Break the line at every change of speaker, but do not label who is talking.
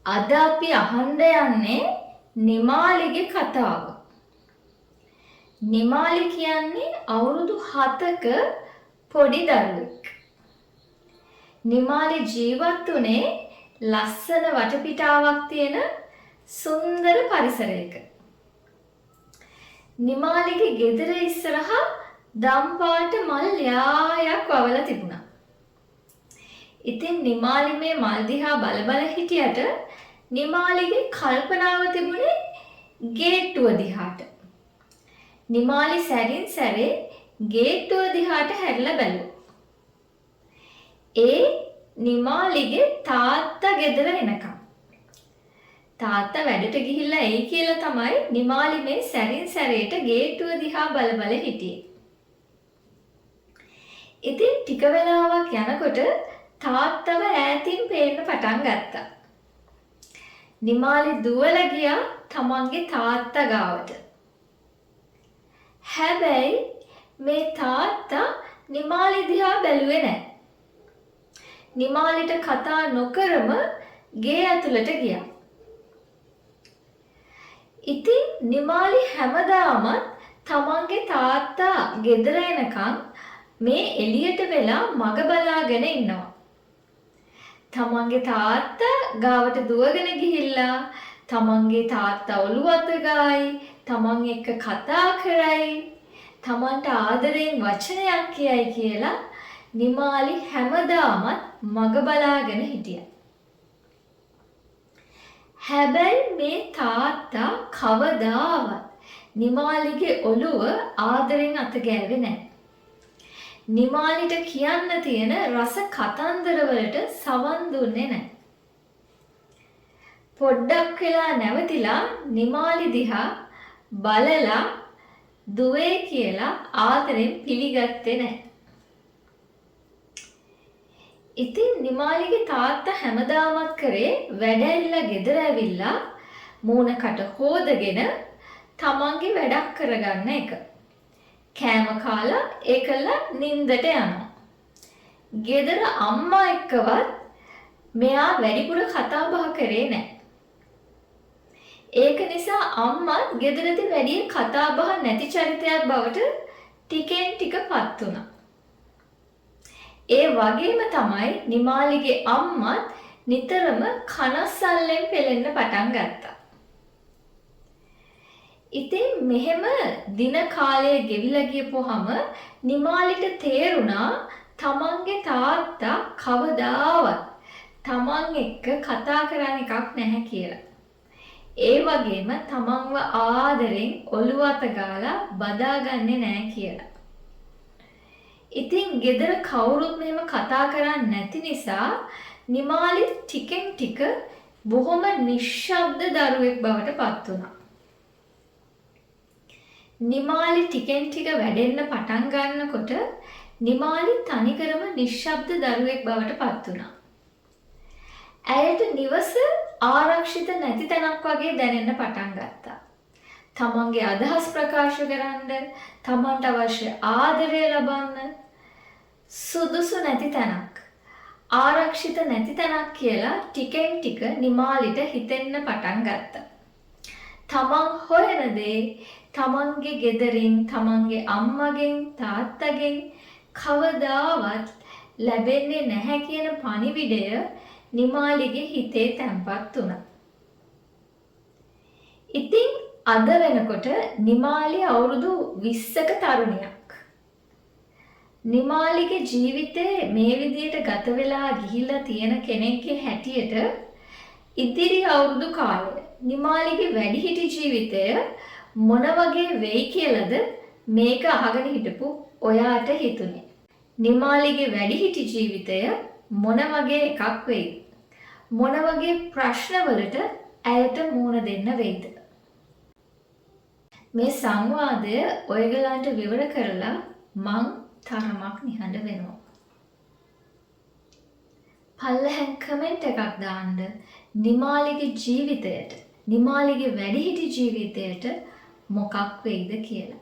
අද අපි අහන්න යන්නේ නිමාලිගේ කතාව. නිමාලි කියන්නේ අවුරුදු 7ක පොඩි දරුවෙක්. නිමාලි ජීවත් වුණේ ලස්සන වටපිටාවක් තියෙන සුන්දර පරිසරයක. නිමාලිගේ ගෙදර ඉස්සරහා දම්පාට මල් යායක් වවලා තිබුණා. ඉතින් නිමාලි මේ මල් දිහා බල හිටියට නිමාලිගේ කල්පනාව තිබුණේ ගේට්ටුව දිහාට. නිමාලි සැරින් සැරේ ගේට්ටුව දිහාට හැරිලා බැලුවා. ඒ නිමාලිගේ තාත්තා ගෙදර එනකම්. තාත්තා වැඩට ගිහිල්ලා එයි කියලා තමයි නිමාලි මේ සැරින් සැරේට ගේට්ටුව දිහා බල හිටියේ. ඉතින් ටික වෙලාවක් යනකොට තාත්තව ඈතින් පේන්න පටන් ගත්තා. නිමාලි දුවලා ගියා තමන්ගේ තාත්තා ගාවට. හැබැයි මේ තාත්තා නිමාලි දිහා බැලුවේ නැහැ. නිමාලිට කතා නොකරම ගේ ඇතුළට ගියා. ඉතින් නිමාලි හැමදාමත් තමන්ගේ තාත්තා ගෙදර එනකන් මේ එළියට වෙලා මග බලාගෙන ඉන්නවා. තමන්ගේ තාත්තා ගාවට දුවගෙන ගිහිල්ලා තමන්ගේ තාත්තා ඔළුව අත ගායි, තමන් එක්ක කතා කරයි, තමන්ට ආදරෙන් වචනයක් කියයි කියලා නිමාලි හැමදාමත් මග බලාගෙන හිටියා. හැබැයි මේ තාත්තා කවදාවත් නිමාලිගේ ඔළුව ආදරෙන් අත ගෑවේ නැහැ. නිමාලිට කියන්න තියෙන රස කතන්දර වලට සවන් දුන්නේ නැහැ. පොඩ්ඩක් වෙලා නැවතිලා නිමාලි දිහා බලලා දුවේ කියලා ආදරෙන් පිළිගත්තේ නැහැ. ඉතින් නිමාලිගේ තාත්තා හැමදාමත් කරේ වැඩ ඇරිලා ගෙදර ඇවිල්ලා මූණකට හොදගෙන තමන්ගේ වැඩක් කරගන්න එක. කෑම කාලා ඒකල නිින්දට යනවා. ගෙදර අම්මා එක්කවත් මෙයා වැඩිපුර කතා බහ කරේ නැහැ. ඒක නිසා අම්මත් ගෙදරදී වැඩි කතා බහ නැති චරිතයක් බවට ටිකෙන් ටික පත් වුණා. ඒ වගේම තමයි නිමාලිගේ අම්මත් නිතරම කනස්සල්ලෙන් පෙලෙන්න පටන් ගත්තා. ඉතින් මෙහෙම දින කාලය ගෙවිලා ගියපුවාම නිමාලිට තේරුණා තමන්ගේ තාත්තා කවදාවත් තමන් එක්ක කතා කරන්න එකක් නැහැ කියලා. ඒ වගේම තමන්ව ආදරෙන් ඔළුව අත ගාලා බදාගන්නේ නැහැ කියලා. ඉතින් ගෙදර කවුරුත් මෙහෙම කතා කරන්නේ නැති නිසා නිමාලි ටිකෙන් ටික බොහොම නිශ්ශබ්ද දරුවෙක් බවට පත් වුණා. නිමාලි ටිකෙන් ටික වැඩෙන්න පටන් ගන්නකොට නිමාලි තනිකරම නිශ්ශබ්ද දරුවෙක් බවට පත් වුණා. ඇයට නිවස ආරක්ෂිත නැති තැනක් වගේ දැනෙන්න පටන් ගත්තා. තමන්ගේ අදහස් ප්‍රකාශ කරන්න, තමන්ට අවශ්‍ය ආදරය ලබන්න සුදුසු නැති තැනක්, ආරක්ෂිත නැති තැනක් කියලා ටිකෙන් ටික නිමාලිට හිතෙන්න පටන් ගත්තා. තමන් හොයන දේ තමන්ගේ ගෙදරින්, තමන්ගේ අම්මගෙන්, තාත්තගෙන් කවදාවත් ලැබෙන්නේ නැහැ කියන පණිවිඩය නිමාලිගේ හිතේ තැන්පත් වුණා. ඉතින් අද වෙනකොට නිමාලි අවුරුදු 20ක තරුණියක්. නිමාලිගේ ජීවිතේ මේ විදියට ගත වෙලා ගිහිල්ලා තියෙන කෙනෙක්ගේ හැටියට ඉදිරි අවුරුදු කාලය නිමාලිගේ වැඩිහිටි ජීවිතය මොන වගේ වෙයි කියලාද මේක අහගෙන හිටපු ඔයාට හිතුනේ. නිමාලිගේ වැඩිහිටි ජීවිතය මොන වගේ එකක් වෙයිද? මොන වගේ ප්‍රශ්නවලට ඇයට මුහුණ දෙන්න වෙයිද? මේ සංවාදය ඔයගලන්ට විවර කරලා මං තරමක් නිහඬ වෙනවා. පල්ලෙහෙන් කමෙන්ට් එකක් දාන්න නිමාලිගේ ජීවිතයට, නිමාලිගේ වැඩිහිටි ජීවිතයට මොකක් වෙයිද කියලා.